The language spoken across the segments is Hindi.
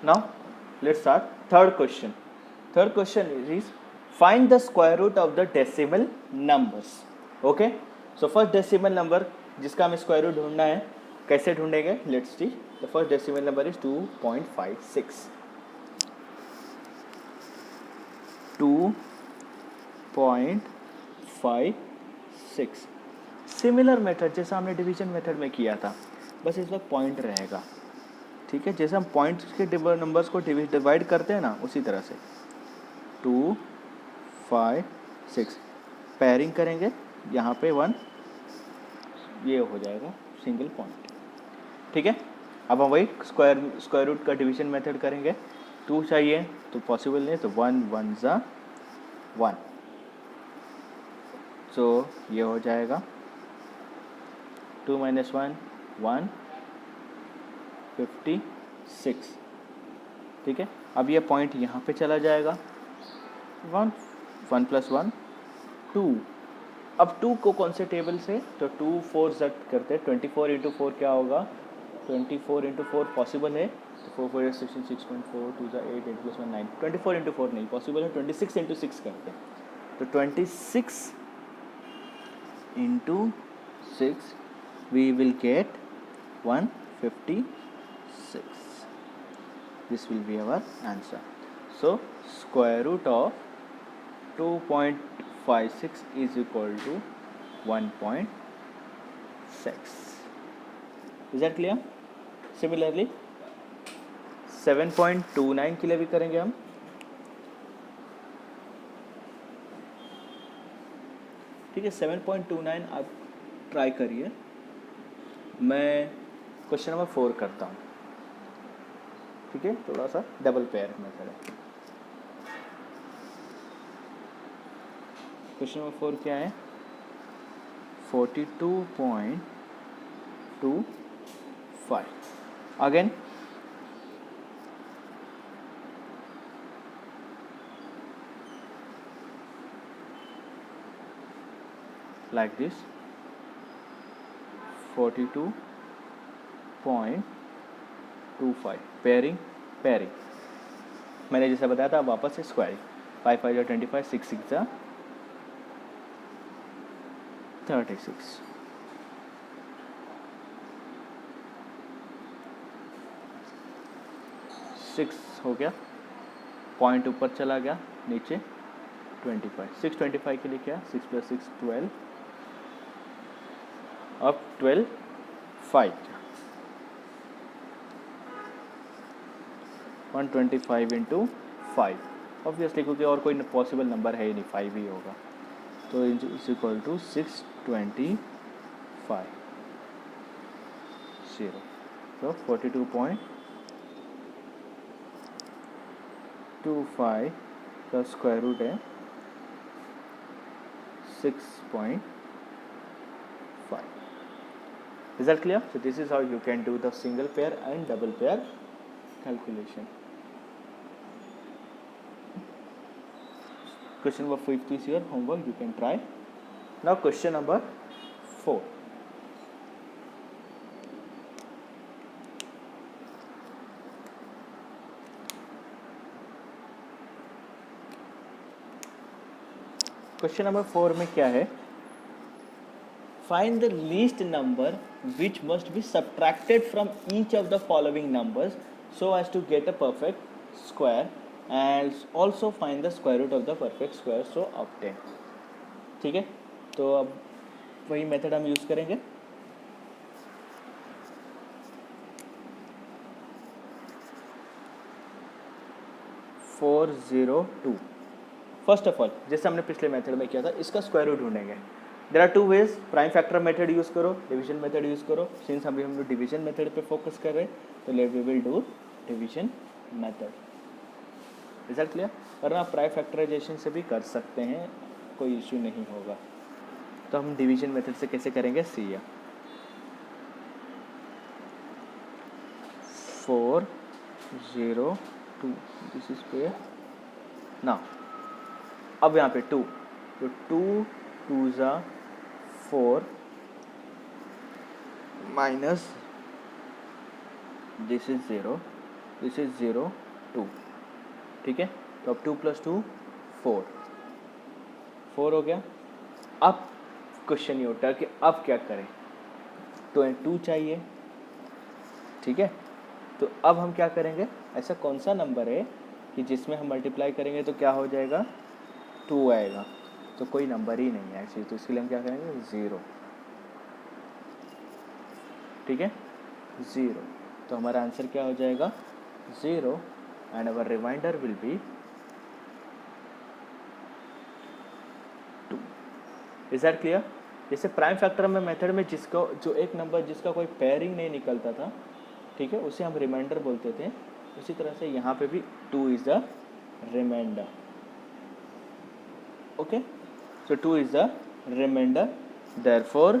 Now let's start. Third question. Third question is find the square root of the decimal numbers. Okay. So first decimal number जिसका हमें स्क्वायर रूट ढूंढना है, कैसे ढूंढेंगे? Let's see. The first decimal number is 2.56. 2.56. Similar method जैसा हमने डिवीजन मेथड में किया था, बस इस वक्त पॉइंट रहेगा. ठीक है, जैसे हम पॉइंट्स के नंबर्स को डिवाइड करते हैं ना, उसी तरह से 2, 5, 6 पेयरिंग करेंगे. यहाँ पे 1 ये हो जाएगा सिंगल पॉइंट. ठीक है, अब हम वही स्क्वायर रूट का डिवीजन मेथड करेंगे. 2 चाहिए तो पॉसिबल नहीं, तो 1 1 ज़ा 1, तो ये हो जाएगा 2 - 1 1 56. ठीक है, अब ये पॉइंट यहाँ पे चला जाएगा. 1 1 + 1 2. अब 2 को कौन से टेबल से, तो 2 4 ज़ करते हैं. 24 × 4 क्या होगा? 24 × 4 पॉसिबल है, तो 4 4 16 6.4 2 ज़ा 8 8 + 1 9. 24 × 4 नहीं पॉसिबल है, 26 × 6 करते हैं. तो 26 × 6 we will get 156. This will be our answer. So square root of 2.56 is equal to 1.6. Is that clear? Similarly 7.29 के लिए भी करेंगे हम. ठीक है, 7.29 आप ट्राई करिए. मैं क्वेश्चन नंबर 4 करता हूँ. ठीक है, थोड़ा सा डबल पेयर मेथड है. क्वेश्चन नंबर 4 क्या है? 42.25. Again like this 42.25 pairing. मैंने जैसा बताया था, वापस से स्क्वायरिंग. 5 5 = 25, 6 6 = 36. सिक्स हो गया, पॉइंट ऊपर चला गया, नीचे 25. 625 के लिए क्या? 6 + 6 12. अब 12 5 125 × 5. ऑब्वियसली क्योंकि और कोई पॉसिबल नंबर है ही नहीं, 5 ही होगा. तो इज इक्वल टू 625 0. तो 42.25 का स्क्वायर रूट है 6.5. Is that clear? So this is how you can do the single pair and double pair calculation. Question number 5 is your homework. You can try. Now question number 4. Question number 4 में क्या है? Find the least number which must be subtracted from each of the following numbers so as to get a perfect square, and also find the square root of the perfect square so obtain. ठीक है, तो अब वही मेथड हम यूज़ करेंगे. फोर 402. फर्स्ट ऑफ ऑल जैसे हमने पिछले मेथड में किया था, इसका स्क्वायर रूट ढूंढेंगे. There are 2 ways. Prime factor method use करो, डिवीजन मेथड यूज़ करो. सिंस अभी हम लोग डिवीजन मेथड पे फोकस कर रहे हैं, तो let we will do division method. Is that clear? वरना आप प्राइम फैक्टराइजेशन से भी कर सकते हैं, कोई इश्यू नहीं होगा. तो हम डिवीजन मेथड से कैसे करेंगे, सी या 402. This is pair. ना अब यहाँ पे 2, तो 2 2 ज़ा 4 minus this is 0, this is 0 2, ठीक है। तो अब 2 + 2 4, 4 हो गया। अब क्वेश्चन ये उठा कि अब क्या करें, तो 2 चाहिए, ठीक है। तो अब हम क्या करेंगे, ऐसा कौन सा नंबर है कि जिसमें हम मल्टीप्लाई करेंगे तो क्या हो जाएगा, 2 आएगा। तो कोई नंबर ही नहीं है एक्चुअली, तो इसके लिए हम क्या करेंगे, 0, ठीक है, 0। तो हमारा आंसर क्या हो जाएगा, 0 and our reminder will be 2। Is that clear. जैसे प्राइम फैक्टर में मेथड में जिसको जो एक नंबर जिसका कोई पेयरिंग नहीं निकलता था, ठीक है, उसे हम रिमाइंडर बोलते थे। उसी तरह से यहाँ पे भी 2 is the reminder. Okay, so 2 is the remainder, therefore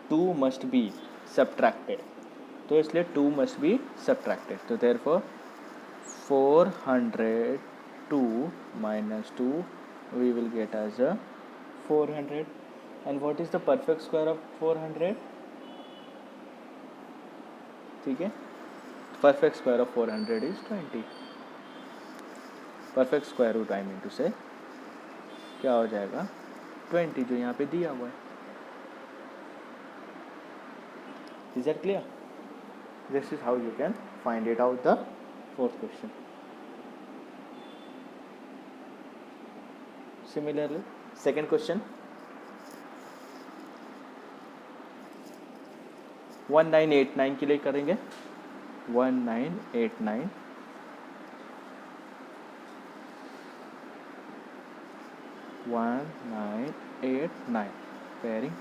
2 must be subtracted। तो इसलिए 2 must be subtracted, तो therefore 402 minus 2 we will get as a 400। and what is the perfect square of 400, ठीक है, perfect square of 400 is 20। perfect square root I mean to say क्या हो जाएगा, 20, जो यहाँ पे दिया हुआ है। Is that clear? This is how you can find it out the fourth question. Similarly, second question, 1989 के लिए करेंगे। 1989 1989 पेयरिंग,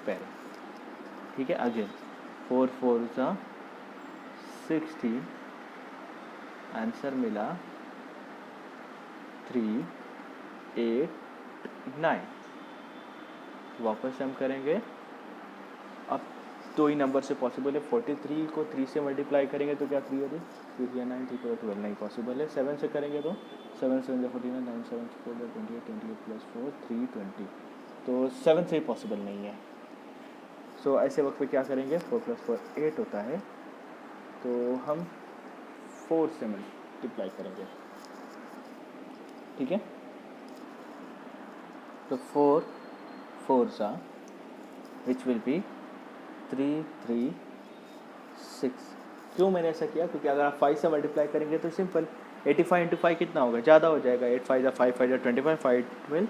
ठीक है। अगेन 4 4 सा 60, आंसर मिला 389। वापस हम करेंगे, अब 2 ही नंबर से पॉसिबल है। 43 को 3 से मल्टीप्लाई करेंगे तो क्या 3 होगी, 3 या 9, 3 को 12 नहीं पॉसिबल है। 7 से करेंगे तो 7 7 49, 9 7 4 28, 28 + 4 320, तो 7 से ही पॉसिबल नहीं है। सो ऐसे वक्त पे क्या करेंगे, 4 + 4 8 होता है, तो हम 4 से मल्टीप्लाई करेंगे, ठीक है। तो 4 4 सा विच विल बी 336। क्यों मैंने ऐसा किया, क्योंकि अगर आप 5 से मल्टीप्लाई करेंगे तो सिंपल 85 × 5 कितना होगा, ज़्यादा हो जाएगा। 8 5 5 5 25 5 12,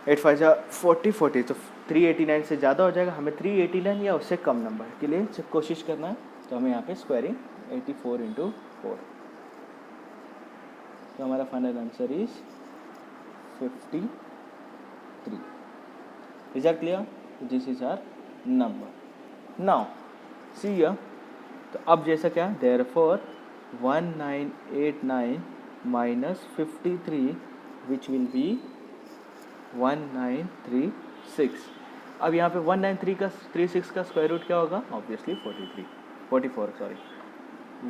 8 5 40 40, तो 389 से ज़्यादा हो जाएगा। हमें 389 या उससे कम नंबर के लिए जब कोशिश करना है, तो हमें यहाँ पे स्क्वायरिंग 84 × 4, तो हमारा final answer is 53। Is that clear? This is our number. Now see here, तो अब जैसा क्या, therefore 1989 minus 53 which will be 1936। अब यहाँ पे 1936 का स्क्वायर रूट क्या होगा, obviously 44 sorry,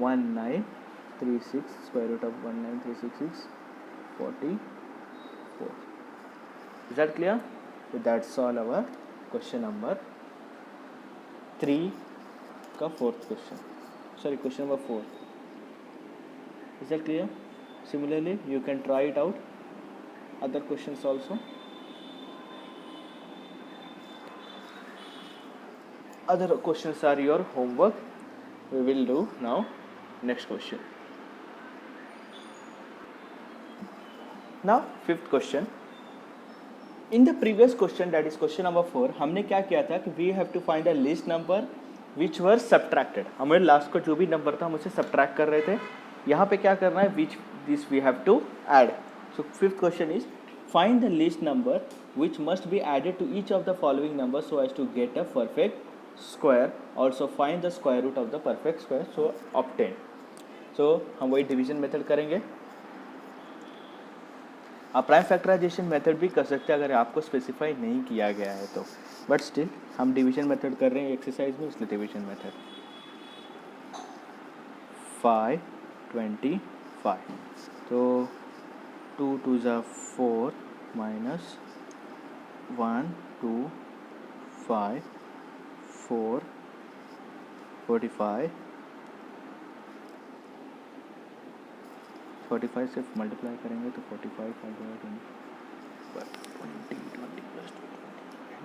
1936 square root of 1936 is 44। Is that clear? So that's all our question number 3 का fourth question, sorry question number 4। Is that clear? Similarly you can try it out other questions also। Other questions are your homework, we will do now next question। Now fifth question, in the previous question that is question number 4 हमने क्या किया था कि we have to find a least number which were subtracted। हमें लास्ट को जो भी नंबर था हम उसे सब्ट्रैक्ट कर रहे थे। यहाँ पे क्या करना है, which this we have to add। So fifth question is find the least number which must be added to each of the following numbers so as to get a perfect square, also find the square root of the perfect square so obtain। So हम वही डिवीजन मेथड करेंगे। आप प्राइम फैक्टराइजेशन मेथड भी कर सकते हैं अगर आपको स्पेसिफाई नहीं किया गया है तो, बट स्टिल हम डिवीजन मेथड कर रहे हैं एक्सरसाइज में, इसलिए डिवीजन मेथड। 525, तो 2 2 ज़ा 4 माइनस 1 2 5 4 45 45 से मल्टीप्लाई करेंगे तो 45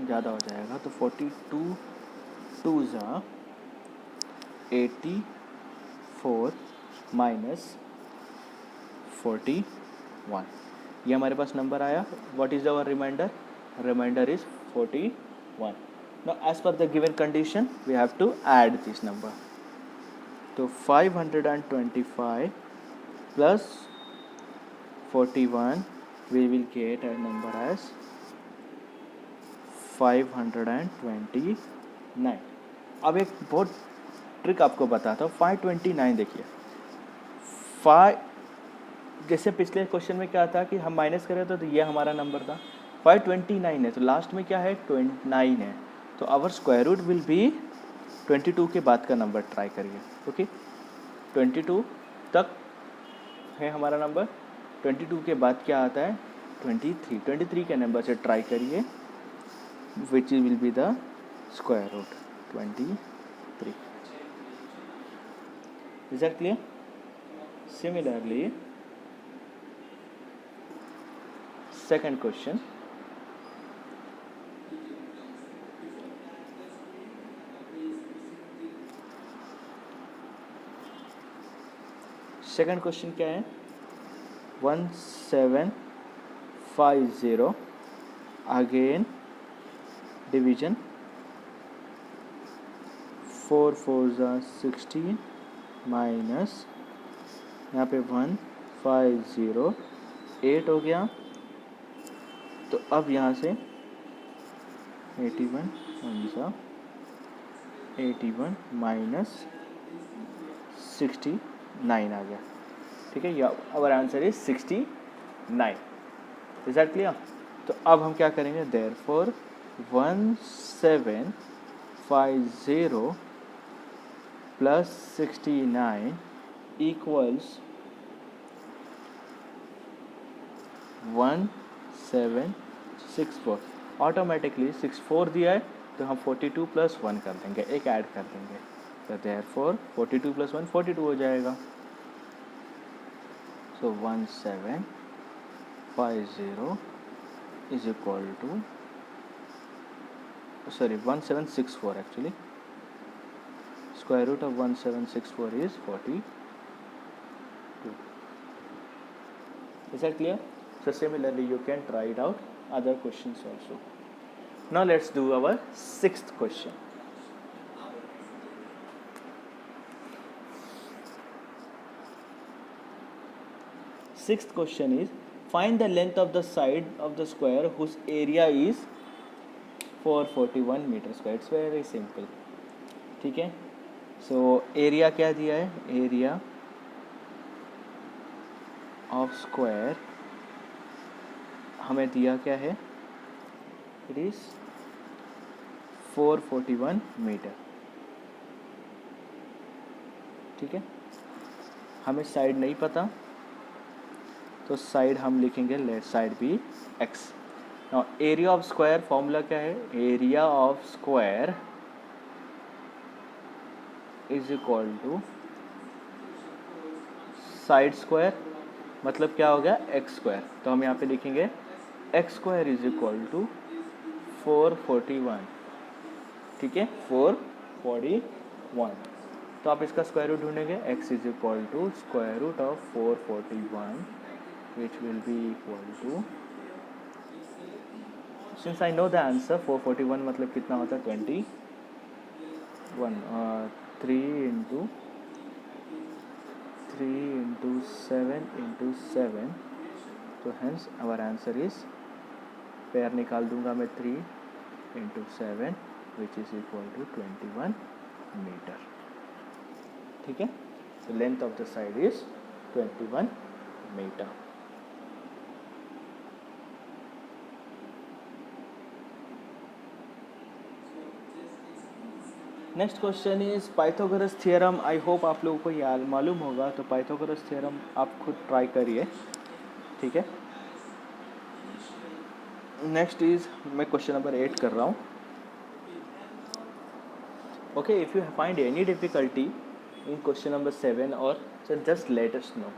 ज़्यादा हो जाएगा, तो 42 टू ज़ा 84 माइनस 41, ये हमारे पास नंबर आया. What is our reminder? Reminder is 41. Now as per the given condition we have to add this number. So 525 plus 41 we will get a number as 529. अब एक बहुत ट्रिक आपको बताता हूँ. 529 देखिए, 5 जैसे पिछले क्वेश्चन में क्या था कि हम माइनस करें तो ये हमारा नंबर था. 529 है तो लास्ट में क्या है 29 है, तो our square root will be 22 के बाद का नंबर ट्राई करिए. ओके 22 तक है हमारा नंबर. 22 के बाद क्या आता है 23 के नंबर से ट्राई करिए, which will be the square root 23. Is that clear? Similarly second question. Second question क्या है? 1750 अगेन डिवीजन 4 4 16 माइनस यहाँ पे 1508 हो गया. तो अब यहाँ से 81 माइनस 69 आ गया. ठीक है, our answer is 69. Is that clear? तो अब हम क्या करेंगे, देयरफॉर 1750 प्लस 69 इक्वल्स 1764. ऑटोमेटिकली 64 दिया है तो हम 42 प्लस 1 कर देंगे, एक ऐड कर देंगे. तो देयरफॉर 42 प्लस 1 42 हो जाएगा. So 1750 is equal to 1764 actually. Square root of 1764 is 42. Is that clear? So similarly you can try it out other questions also. Now let's do our sixth question. Sixth question is find the length of the side of the square whose area is 441 meter square. It's very simple. ठीक है, so area क्या दिया है, area ऑफ स्क्वायर हमें दिया क्या है, इट इज 441 मीटर. ठीक है, हमें साइड नहीं पता तो साइड हम लिखेंगे लेफ्ट साइड भी x. Now area of square formula क्या है, area of square is equal to side square, मतलब क्या हो गया एक्स स्क्वायर. तो हम यहाँ पे लिखेंगे x square is equal to 441. ठीक है, 441. तो आप इसका स्क्वायर रूट ढूंढेंगे, x is equal to square root of 441 which will be equal to, since I know the answer 441 मतलब कितना होता है 21 3 इंटू 7 इंटू 7. तो hence our answer is, pair निकाल दूंगा मैं 3 into 7 which is equal to 21 metre. ठीक है, तो length of the side is 21 metre. Next question is Pythagoras theorem. I hope आप लोगों को याद मालूम होगा, तो पाइथागोरस थ्योरम आप खुद ट्राई करिए. ठीक है, नेक्स्ट इज मैं क्वेश्चन नंबर 8 कर रहा हूँ. Okay, if you find any difficulty in question number 7 और so just let us know.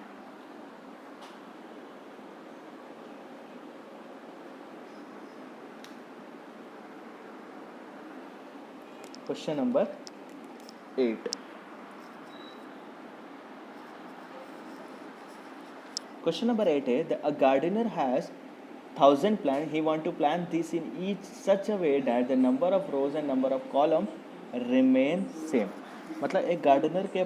Question number 8. Question number 8 is that a gardener has 1,000 plants. He want to plant this in each such a way that the number of rows and number of column remain same. मतलब एक गार्डनर के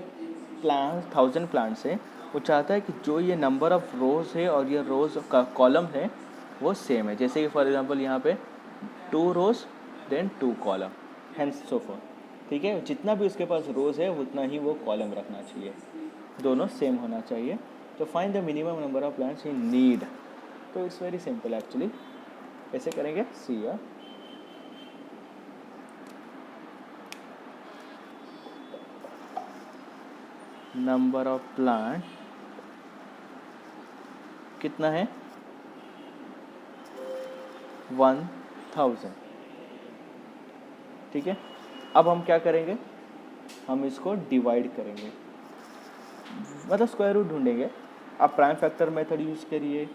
प्लांट 1,000 प्लांट्स है, वो चाहता है कि जो ये नंबर ऑफ रोज है और ये रोज का कॉलम है वो सेम है. जैसे कि फॉर एग्जांपल यहाँ पे 2 rows then 2 column hence so four. ठीक है, जितना भी उसके पास रोज है उतना ही वो कॉलम रखना चाहिए, दोनों सेम होना चाहिए. तो find the minimum number of plants he need. तो इट्स वेरी सिंपल एक्चुअली. कैसे करेंगे, see here. Number of plant कितना है, 1000. ठीक है, अब हम क्या करेंगे, हम इसको डिवाइड करेंगे, मतलब स्क्वायर रूट ढूंढेंगे. आप प्राइम फैक्टर मेथड यूज़ करिए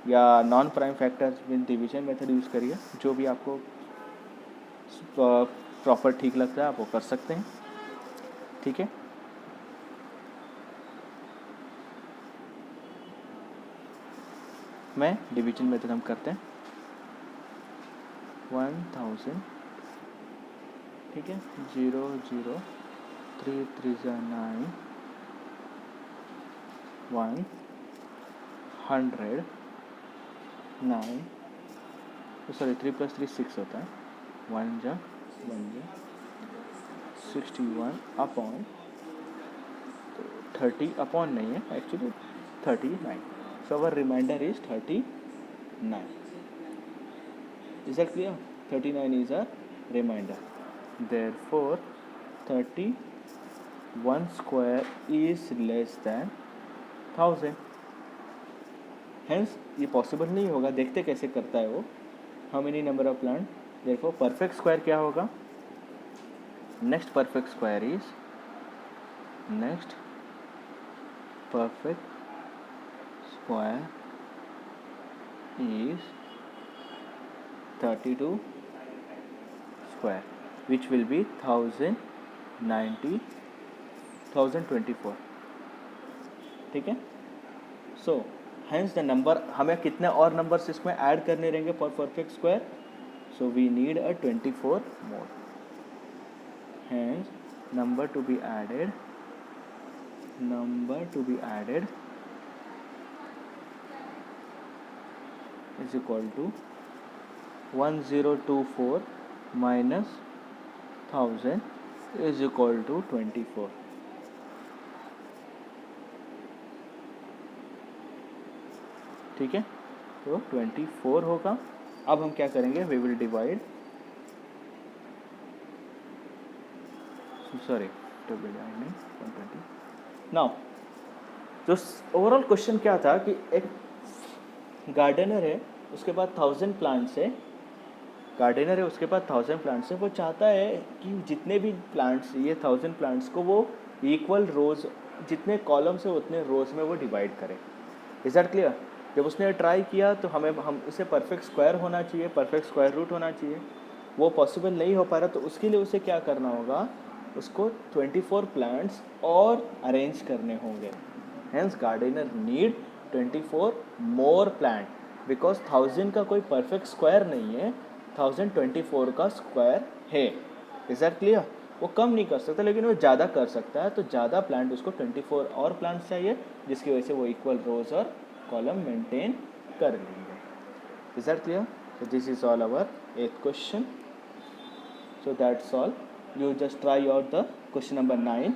या non prime factor mean division method use करिए, जो भी आपको प्रॉपर ठीक लगता है आप वो कर सकते हैं. ठीक है, मैं डिवीजन मेथड हम करते हैं. 1000. ठीक है, 0 0 3 3 9 100 9 सॉरी 3 + 3 6 होता है. 1 जा 61 अपॉन 30 अपॉन नहीं है actually 39. So our reminder is 39. Is that clear? 39 is a reminder. Therefore 31 square is less than 1000. Hence ये पॉसिबल नहीं होगा. देखते कैसे करता है वो. How many number of plant, therefore perfect square क्या होगा, next perfect square is next perfect square is 32 square, which will be 1024. ठीक है, सो हेंस द नंबर, हमें कितने और नंबर्स इसमें ऐड करने रहेंगे for perfect square. So we need a 24 more. Hence number to be added is equal to 1024 minus 1000 is equal to 24. ठीक है, तो 24 होगा. अब हम क्या करेंगे, we will divide, sorry to be divide 120. Now जो ओवरऑल क्वेश्चन क्या था कि एक गार्डनर है, उसके पास 1000 प्लांट्स है. गार्डनर है, उसके पास 1000 प्लांट्स है. वो चाहता है कि जितने भी प्लांट्स, ये 1000 प्लांट्स को वो इक्वल रोज, जितने कॉलम्स है उतने रोज में वो डिवाइड करे. Is that clear? जब उसने ट्राई किया तो हम उसे परफेक्ट स्क्वायर होना चाहिए, परफेक्ट स्क्वायर रूट होना चाहिए. वो पॉसिबल नहीं हो पा रहा, तो उसके लिए उसे क्या करना होगा, उसको 24 प्लांट्स और अरेंज करने होंगे. Hence gardener need 24 more plant, because 1000 का कोई परफेक्ट स्क्वायर नहीं है, 1024 का स्क्वायर है. Is that clear? वो कम नहीं कर सकता लेकिन वो ज़्यादा कर सकता है. तो ज़्यादा प्लांट उसको 24 और प्लांट्स चाहिए, जिसकी वजह से वो इक्वल रोज और कॉलम मेंटेन कर लेंगे. Is that clear? So this is all our 8th question. So that's all. You just try out the question number 9.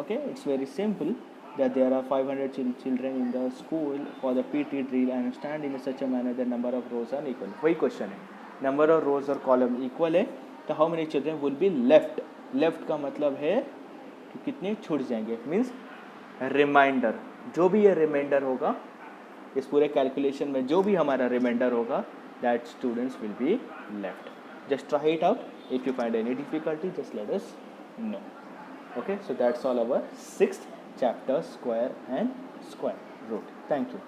Okay, it's very simple that there are 500 children in the school for the PT drill and stand in such a manner that number of rows are equal. वही क्वेश्चन है, नंबर ऑफ रोज और कॉलम इक्वल है, तो how many children will be left. Left का मतलब है कि कितने छूट जाएंगे, मीन्स रिमाइंडर. जो भी ये रिमाइंडर होगा इस पूरे कैलकुलेशन में, जो भी हमारा रिमाइंडर होगा, that students will be left. Just try it out. If you find any difficulty, just let us know. Okay, so that's all our 6th chapter, square and square root. Thank you.